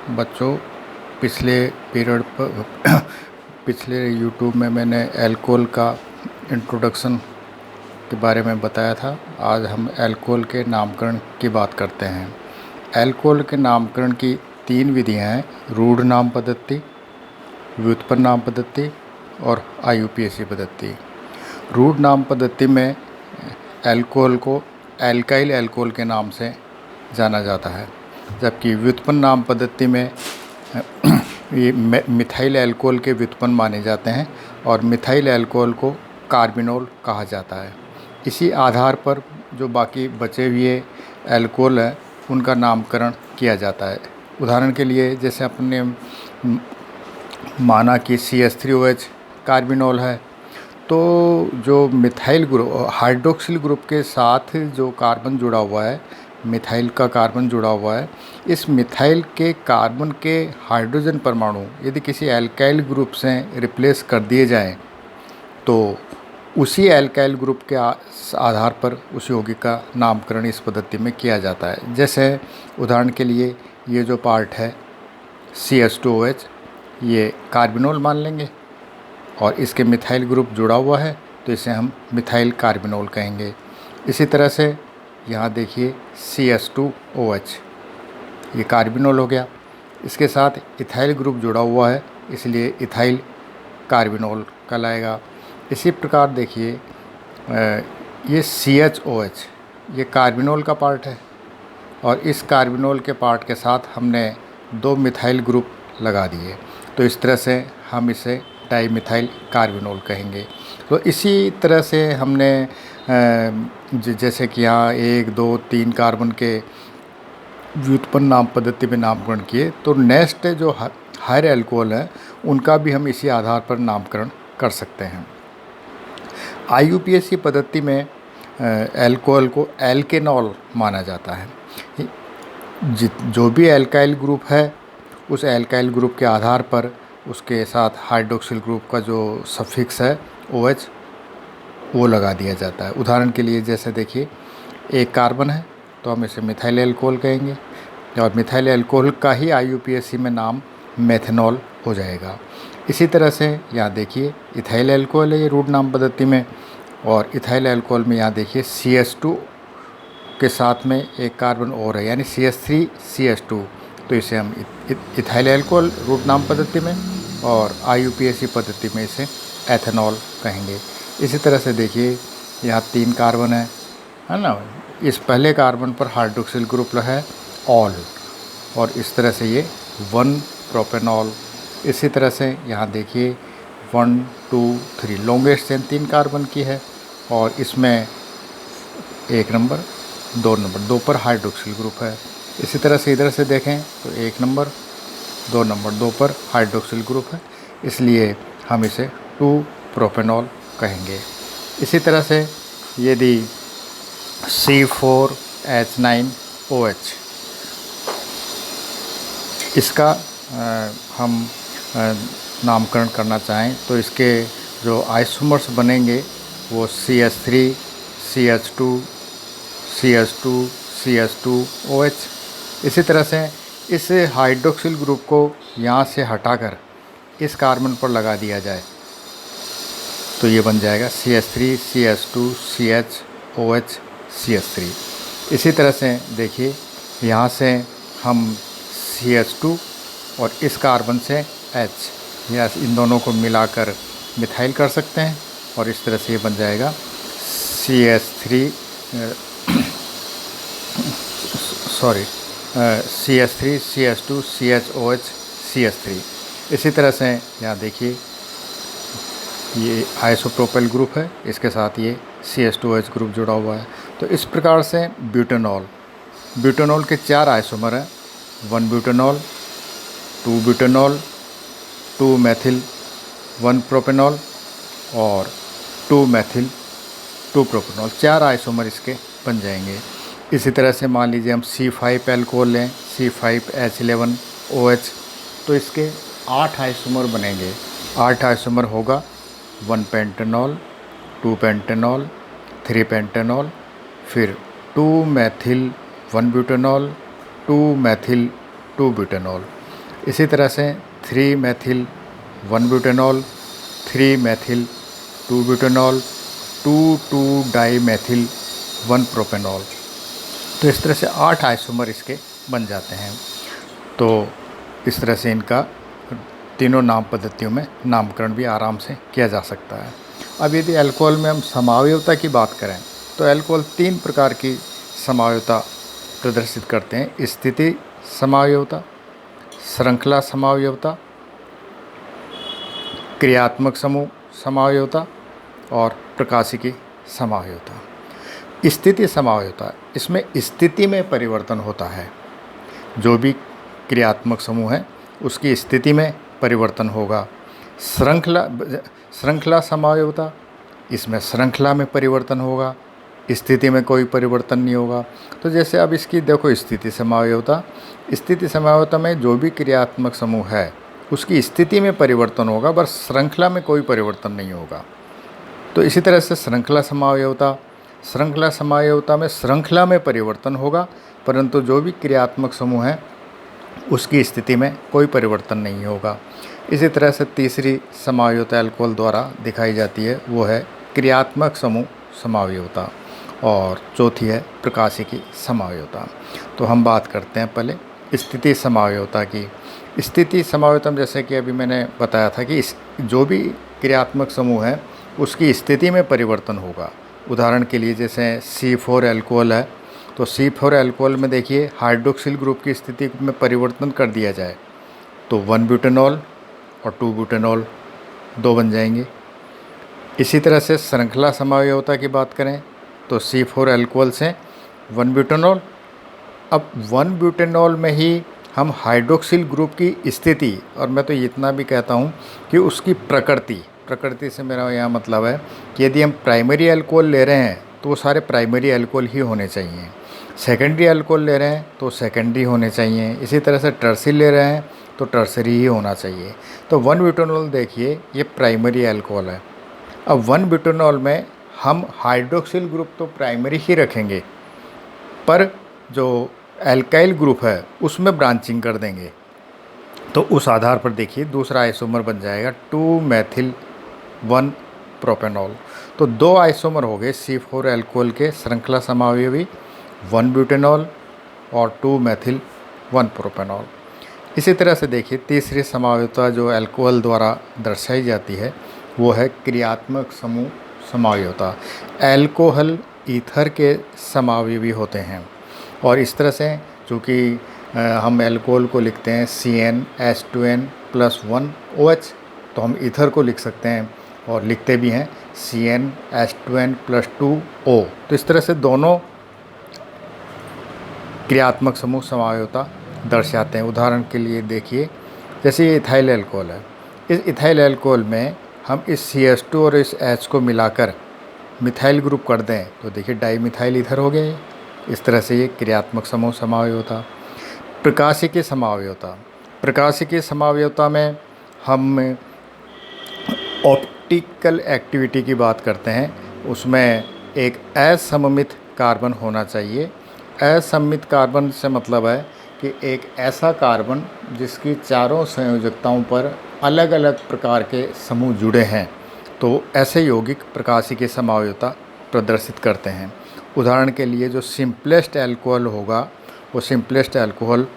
बच्चों, पिछले पीरियड पर पिछले यूट्यूब में मैंने अल्कोहल का इंट्रोडक्शन के बारे में बताया था। आज हम अल्कोहल के नामकरण की बात करते हैं। अल्कोहल के नामकरण की 3 विधियां हैं: रूढ़ नाम पद्धति, व्युत्पन्न नाम पद्धति और IUPAC पद्धति। रूढ़ नाम पद्धति में अल्कोहल को एल्काइल अल्कोहल के नाम से जाना जाता है, जबकि व्युत्पन्न नाम पद्धति में ये मिथाइल अल्कोहल के व्युत्पन्न माने जाते हैं और मिथाइल अल्कोहल को कार्बिनोल कहा जाता है। इसी आधार पर जो बाकी बचे हुए अल्कोहल हैं उनका नामकरण किया जाता है। उदाहरण के लिए जैसे अपने माना कि CH3OH कार्बिनोल है, तो जो मिथाइल ग्रुप हाइड्रोक्सिल ग्रुप के साथ जो कार्बन जुड़ा हुआ है, मिथाइल का कार्बन जुड़ा हुआ है, इस मिथाइल के कार्बन के हाइड्रोजन परमाणु यदि किसी एल्काइल ग्रुप से रिप्लेस कर दिए जाएं तो उसी एल्काइल ग्रुप के आधार पर उस यौगिक का नामकरण इस पद्धति में किया जाता है। जैसे उदाहरण के लिए ये जो पार्ट है CH2OH, ये कार्बिनोल मान लेंगे और इसके मिथाइल ग्रुप जुड़ा हुआ है तो इसे हम मिथाइल कार्बिनोल कहेंगे। इसी तरह से यहाँ देखिए CH2OH, ये कार्बिनोल हो गया, इसके साथ इथाइल ग्रुप जुड़ा हुआ है इसलिए इथाइल कार्बिनोल कहलाएगा। इसी प्रकार देखिए ये CHOH, ये कार्बिनोल का पार्ट है और इस कार्बिनोल के पार्ट के साथ हमने 2 मिथाइल ग्रुप लगा दिए, तो इस तरह से हम इसे डाईमिथाइल कार्बिनोल कहेंगे। तो इसी तरह से हमने जैसे कि यहाँ 1, 2, 3 कार्बन के व्युत्पन्न नाम पद्धति में नामकरण किए, तो नेक्स्ट जो हायर अल्कोहल है उनका भी हम इसी आधार पर नामकरण कर सकते हैं। IUPAC पद्धति में अल्कोहल को एल्केनॉल माना जाता है। जो भी एल्काइल ग्रुप है उस एल्काइल ग्रुप के आधार पर उसके साथ हाइड्रोक्सिल ग्रुप का जो सफिक्स है OH वो लगा दिया जाता है। उदाहरण के लिए जैसे देखिए 1 कार्बन है तो हम इसे मिथाइल अल्कोहल कहेंगे और मिथाइल अल्कोहल का ही IUPAC में नाम मेथनॉल हो जाएगा। इसी तरह से यहाँ देखिए इथाइल अल्कोहल है ये रूढ़ नाम पद्धति में, और इथाइल अल्कोहल में यहाँ देखिए CH2 के साथ में 1 कार्बन और है यानी CH3CH2, तो इसे हम इथाइल अल्कोहल रूढ़ नाम पद्धति में और IUPAC पद्धति में इसे एथेनॉल कहेंगे। इसी तरह से देखिए यहाँ 3 कार्बन है ना, इस पहले कार्बन पर हाइड्रोक्सिल ग्रुप है ऑल, और इस तरह से ये 1 प्रोपेनॉल। इसी तरह से यहाँ देखिए 1, 2, 3 लॉन्गेस्ट चेन 3 कार्बन की है और इसमें 1 नंबर 2 नंबर 2 पर हाइड्रोक्सिल ग्रुप है। इसी तरह से इधर से देखें तो 1 नंबर 2 नंबर 2 पर हाइड्रोक्सिल ग्रुप है, इसलिए हम इसे 2 प्रोपेनॉल कहेंगे। इसी तरह से यदि C4H9OH, इसका हम नामकरण करना चाहें तो इसके जो आइसोमर्स बनेंगे वो CH3, CH2, CH2, CH2OH। इसी तरह से इस हाइड्रोक्सिल ग्रुप को यहाँ से हटाकर इस कार्बन पर लगा दिया जाए तो ये बन जाएगा CH3, CH2, CHOH, CH3। इसी तरह से देखिए यहाँ से हम CH2 और इस कार्बन से H, या इन दोनों को मिलाकर मिथाइल कर सकते हैं और इस तरह से ये बन जाएगा CH3 CH3, CH2, CHOH, CH3। इसी तरह से यहाँ देखिए ये आइसोप्रोपाइल ग्रुप है, इसके साथ ये CH2OH ग्रुप जुड़ा हुआ है। तो इस प्रकार से ब्यूटेनॉल के 4 आइसोमर हैं: 1 ब्यूटेनॉल, 2 ब्यूटेनॉल, 2 मेथिल 1 प्रोपेनॉल और 2 मेथिल 2 प्रोपेनॉल। 4 आइसोमर इसके बन जाएंगे। इसी तरह से मान लीजिए हम C5 अल्कोहल लें, C5H11OH, तो इसके 8 आइसोमर बनेंगे। 8 आइसोमर होगा 1 पेंटेनॉल, 2 पेंटेनॉल, 3 पेंटेनॉल, फिर 2 मेथिल 1 ब्यूटेनॉल, 2 मेथिल 2 ब्यूटेनॉल। इसी तरह से 3 methyl 1 butanol, 3 methyl 2 butanol, 2 di methyl 1 propanol. तो इस तरह से 8 आइसोमर इसके बन जाते हैं। तो इस तरह से इनका तीनों नाम पद्धतियों में नामकरण भी आराम से किया जा सकता है। अब यदि अल्कोहल में हम समावयवता की बात करें तो अल्कोहल 3 प्रकार की समावयवता प्रदर्शित करते हैं: स्थिति समावयवता, श्रृंखला समावयवता, क्रियात्मक समूह समावयवता और प्रकाशिकी समावयवता। स्थिति समावयवता, इसमें स्थिति में परिवर्तन होता है। जो भी क्रियात्मक समूह है उसकी स्थिति में परिवर्तन होगा। श्रृंखला समावयवता, इसमें श्रृंखला में परिवर्तन होगा, स्थिति में कोई परिवर्तन नहीं होगा। तो जैसे अब इसकी देखो स्थिति समावयवता, स्थिति समावयवता में जो भी क्रियात्मक समूह है उसकी स्थिति में परिवर्तन होगा, बस श्रृंखला में कोई परिवर्तन नहीं होगा। तो इसी तरह से श्रृंखला समावयवता में श्रृंखला में परिवर्तन होगा, परंतु जो भी क्रियात्मक समूह है उसकी स्थिति में कोई परिवर्तन नहीं होगा। इसी तरह से तीसरी समावयवता अल्कोहल द्वारा दिखाई जाती है, वो है क्रियात्मक समूह समावयवता, और चौथी है प्रकाशिकी समावयवता। तो हम बात करते हैं पहले स्थिति समावयवता की। स्थिति समावयवता में जैसे कि अभी मैंने बताया था कि जो भी क्रियात्मक समूह है उसकी स्थिति में परिवर्तन होगा। उदाहरण के लिए जैसे C4 अल्कोहल है, तो C4 अल्कोहल में देखिए हाइड्रोक्सिल ग्रुप की स्थिति में परिवर्तन कर दिया जाए तो 1 ब्यूटेनॉल और 2 ब्यूटेनॉल 2 बन जाएंगे। इसी तरह से श्रृंखला समावयवता की बात करें तो C4 अल्कोहल से 1 ब्यूटेनॉल। अब 1 ब्यूटेनॉल में ही हम हाइड्रोक्सिल ग्रुप की स्थिति, और मैं तो इतना भी कहता हूँ कि उसकी प्रकृति से मेरा यहाँ मतलब है कि यदि हम प्राइमरी अल्कोहल ले रहे हैं तो वो सारे प्राइमरी अल्कोहल ही होने चाहिए, सेकेंडरी अल्कोहल ले रहे हैं तो सेकेंडरी होने चाहिए, इसी तरह से टर्सरी ले रहे हैं तो टर्सरी ही होना चाहिए। तो 1 ब्यूटेनॉल देखिए ये प्राइमरी अल्कोहल है। अब 1 ब्यूटेनॉल में हम हाइड्रोक्सिल ग्रुप तो प्राइमरी ही रखेंगे, पर जो एल्काइल ग्रुप है उसमें ब्रांचिंग कर देंगे। तो उस आधार पर देखिए दूसरा आइसोमर बन जाएगा 2 मेथिल 1 प्रोपेनॉल। तो 2 आइसोमर हो गए C4 अल्कोहल के श्रृंखला समावयवी 1 ब्यूटेनॉल और 2 मेथिल 1 प्रोपेनॉल। इसी तरह से देखिए तीसरी समावयवता जो अल्कोहल द्वारा दर्शाई जाती है वो है क्रियात्मक समूह समावयवता। अल्कोहल ईथर के समावयवी होते हैं, और इस तरह से चूँकि हम अल्कोहल को लिखते हैं CnH2n+1OH, तो हम ईथर को लिख सकते हैं और लिखते भी हैं CnH2n+2O। तो इस तरह से दोनों क्रियात्मक समूह समावयवता दर्शाते हैं। उदाहरण के लिए देखिए जैसे ये इथाइल अल्कोहल है, इस इथाइल अल्कोहल में हम इस CH2 और इस H को मिलाकर मिथाइल ग्रुप कर दें तो देखिए डाई मिथाइल ईथर हो गए। इस तरह से ये क्रियात्मक समूह समावयवता। प्रकाशिकी समावयवता में हम ऑप्टिकल एक्टिविटी की बात करते हैं, उसमें एक असममित कार्बन होना चाहिए। असममित कार्बन से मतलब है कि एक ऐसा कार्बन जिसकी चारों संयोजकताओं पर अलग अलग प्रकार के समूह जुड़े हैं, तो ऐसे यौगिक प्रकाशिकी समावयवता प्रदर्शित करते हैं। उदाहरण के लिए जो सिंपलेस्ट अल्कोहल होगा वो सिंपलेस्ट अल्कोहल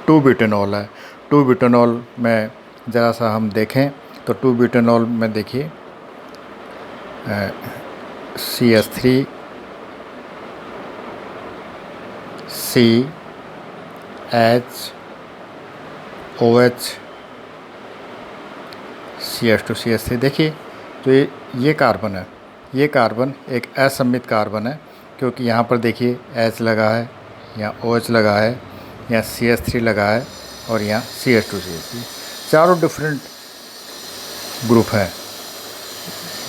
2 ब्यूटेनॉल है। 2 ब्यूटेनॉल में ज़रा सा हम देखें तो 2 ब्यूटेनॉल में देखिए CH3 CH OH CH2 CH3 देखिए। तो ये कार्बन है, ये कार्बन एक असममित कार्बन है, क्योंकि यहाँ पर देखिए H लगा है, यहाँ OH लगा है, यहाँ CH3 लगा है और यहाँ CH2 CH3, चारों डिफरेंट ग्रुप हैं।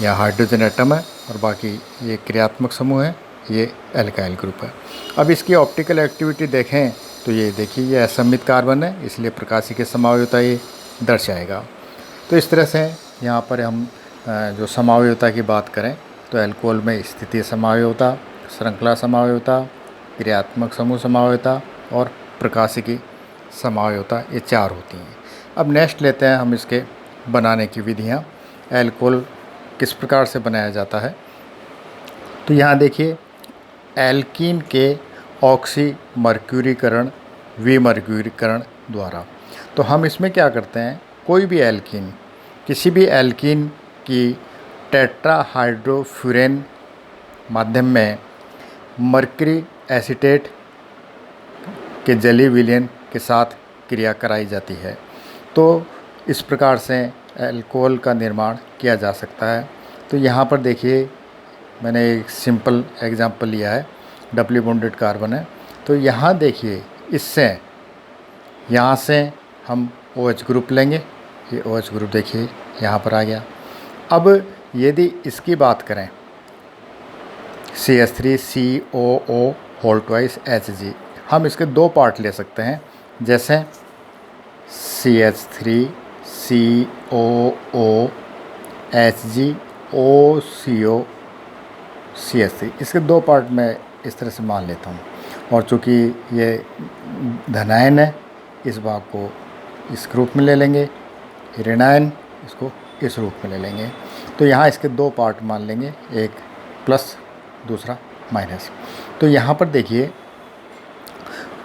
यहाँ हाइड्रोजन एटम है और बाकी ये क्रियात्मक समूह है, ये एल्काइल ग्रुप है। अब इसकी ऑप्टिकल एक्टिविटी देखें तो ये देखिए ये असममित कार्बन है, इसलिए प्रकाशिकी समावयवता ये दर्शाएगा। तो इस तरह से यहाँ पर हम जो समावयवता की बात करें तो अल्कोहल में स्थिति समावयवता, श्रृंखला समावयवता, क्रियात्मक समूह समावयवता और प्रकाशिकी समायोता, ये 4 होती हैं। अब नेक्स्ट लेते हैं हम इसके बनाने की विधियाँ, एल्कोहल किस प्रकार से बनाया जाता है। तो यहाँ देखिए, एल्कीन के ऑक्सी मर्क्यूरीकरण, विमर्क्यूरीकरण द्वारा। तो हम इसमें क्या करते हैं, कोई भी एल्कीन, किसी भी एल्कीन की टेट्राहाइड्रोफ्यूरेन माध्यम में मर्क्यूरी एसीटेट के जलीय विलयन के साथ क्रिया कराई जाती है। तो इस प्रकार से अल्कोहल का निर्माण किया जा सकता है। तो यहाँ पर देखिए, मैंने एक सिंपल एग्जांपल लिया है, डबली बॉन्डेड कार्बन है। तो यहाँ देखिए, इससे यहाँ से हम OH ग्रुप लेंगे, ये OH ग्रुप देखिए यहाँ पर आ गया। अब यदि इसकी बात करें, CH3COO होल ट्वाइस Hg, हम इसके 2 पार्ट ले सकते हैं, जैसे CH3COO HgOCO CH3, इसके 2 पार्ट मैं इस तरह से मान लेता हूँ। और चूँकि ये धनायन है, इस भाग को इस रूप में ले लेंगे, ऋणायन इसको इस रूप में ले लेंगे। तो यहाँ इसके 2 पार्ट मान लेंगे, एक प्लस दूसरा माइनस। तो यहाँ पर देखिए,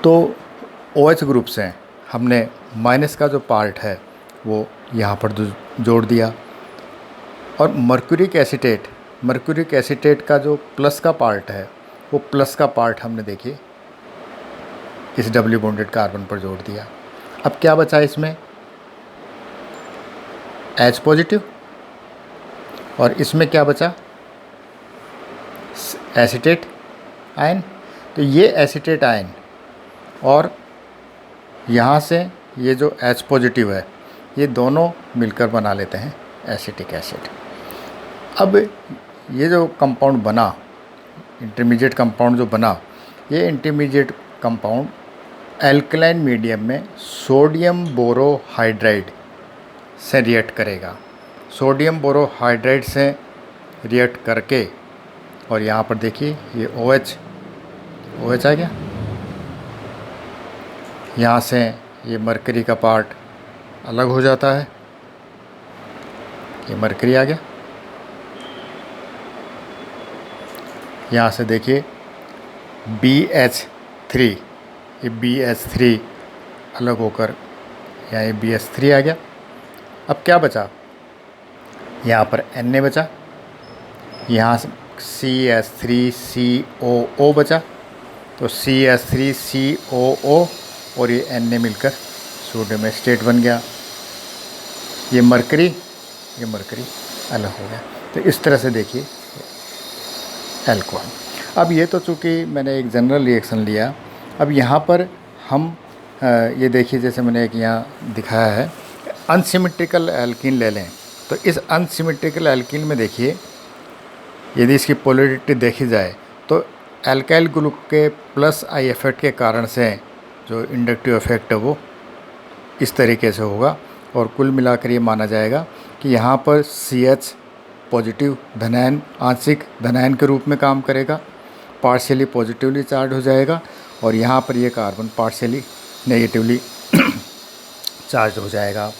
तो OH ग्रुप से हमने माइनस का जो पार्ट है वो यहाँ पर जोड़ दिया, और मर्क्यूरिक एसीटेट का जो प्लस का पार्ट है, वो प्लस का पार्ट हमने देखिए इस डबली बॉन्डेड कार्बन पर जोड़ दिया। अब क्या बचा इसमें, H पॉजिटिव, और इसमें क्या बचा, एसीटेट आयन। तो ये एसीटेट आयन और यहाँ से ये जो H पॉजिटिव है, ये दोनों मिलकर बना लेते हैं एसिटिक एसिड। अब ये जो कंपाउंड बना, इंटरमीडिएट कंपाउंड जो बना, ये इंटरमीडिएट कंपाउंड एल्कलाइन मीडियम में सोडियम बोरोहाइड्राइड से रिएक्ट करेगा। सोडियम बोरोहाइड्राइड से रिएक्ट करके, और यहाँ पर देखिए ये OH आ गया, यहाँ से ये मरकरी का पार्ट अलग हो जाता है, ये मरकरी आ गया। यहाँ से देखिए BH3, ये BH3 अलग होकर यहाँ ये BH3 आ गया। अब क्या बचा, यहाँ पर Na बचा, यहाँ CH3COO बचा। तो CH3COO और ये Na मिलकर सोडियम एसीटेट बन गया। ये मरकरी अलग हो गया। तो इस तरह से देखिए अल्कोहल। अब ये तो चूँकि मैंने एक जनरल रिएक्शन लिया, अब यहाँ पर हम ये देखिए, जैसे मैंने एक यहाँ दिखाया है, अनसिमेट्रिकल एल्कीन ले लें। तो इस अनसिमेट्रिकल एल्कीन में देखिए, यदि इसकी पोलैरिटी देखी जाए तो एल्काइल ग्रुप के प्लस आई इफेक्ट के कारण से जो इंडक्टिव इफेक्ट है वो इस तरीके से होगा, और कुल मिलाकर ये माना जाएगा कि यहाँ पर CH पॉजिटिव धनायन आंशिक धनायन के रूप में काम करेगा, पार्शियली पॉजिटिवली चार्ज हो जाएगा, और यहाँ पर ये कार्बन पार्शियली नेगेटिवली चार्ज हो जाएगा।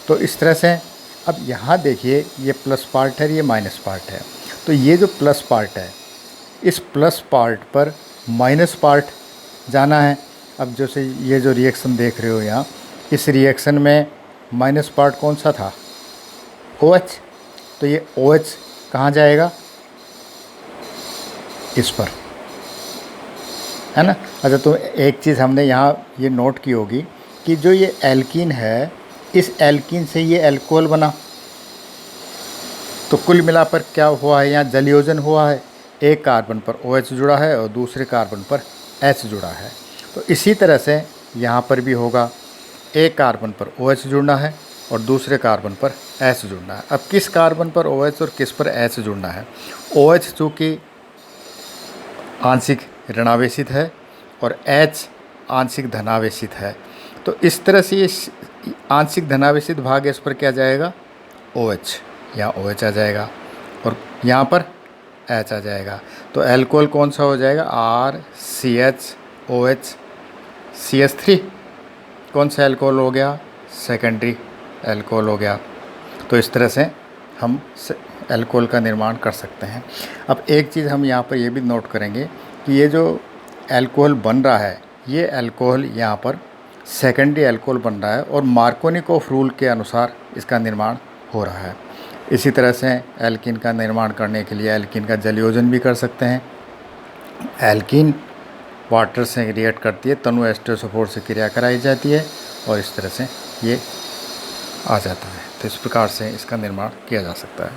तो इस तरह से अब यहाँ देखिए, ये प्लस पार्ट है, ये माइनस पार्ट है। तो ये जो प्लस पार्ट है, इस प्लस पार्ट पर माइनस पार्ट जाना है। अब जैसे ये जो रिएक्शन देख रहे हो यहाँ, इस रिएक्शन में माइनस पार्ट कौन सा था, OH। तो ये OH कहाँ जाएगा, इस पर, है ना। अच्छा, तो एक चीज़ हमने यहाँ ये नोट की होगी कि जो ये एल्कीन है, इस एल्कीन से ये अल्कोहल बना। तो कुल मिलाकर क्या हुआ है, यहाँ जलयोजन हुआ है, एक कार्बन पर OH जुड़ा है और दूसरे कार्बन पर H जुड़ा है। तो इसी तरह से यहाँ पर भी होगा, एक कार्बन पर OH जुड़ना है और दूसरे कार्बन पर H जुड़ना है। अब किस कार्बन पर OH और किस पर H जुड़ना है, OH चूँकि आंशिक ऋणावेशित है और H आंशिक धनावेशित है, तो इस तरह से ये आंशिक धनावेशित भाग, इस पर क्या जाएगा, OH, यहाँ OH आ जाएगा और यहाँ पर H आ जाएगा। तो अल्कोहल कौन सा हो जाएगा, RCHOH CH3, कौन सा अल्कोहल हो गया? सेकेंडरी अल्कोहल हो गया। तो इस तरह से हम अल्कोहल का निर्माण कर सकते हैं। अब एक चीज़ हम यहाँ पर ये भी नोट करेंगे कि ये जो अल्कोहल बन रहा है, ये अल्कोहल यहाँ पर सेकेंडरी अल्कोहल बन रहा है और मार्कोनिकॉफ रूल के अनुसार इसका निर्माण हो रहा है। इसी तरह से एल्कीन का निर्माण करने के लिए एल्कीन का जलयोजन भी कर सकते हैं। एल्कीन वाटर से रिएक्ट करती है, तनु एस्टर सपोर्ट से क्रिया कराई जाती है और इस तरह से ये आ जाता है। तो इस प्रकार से इसका निर्माण किया जा सकता है।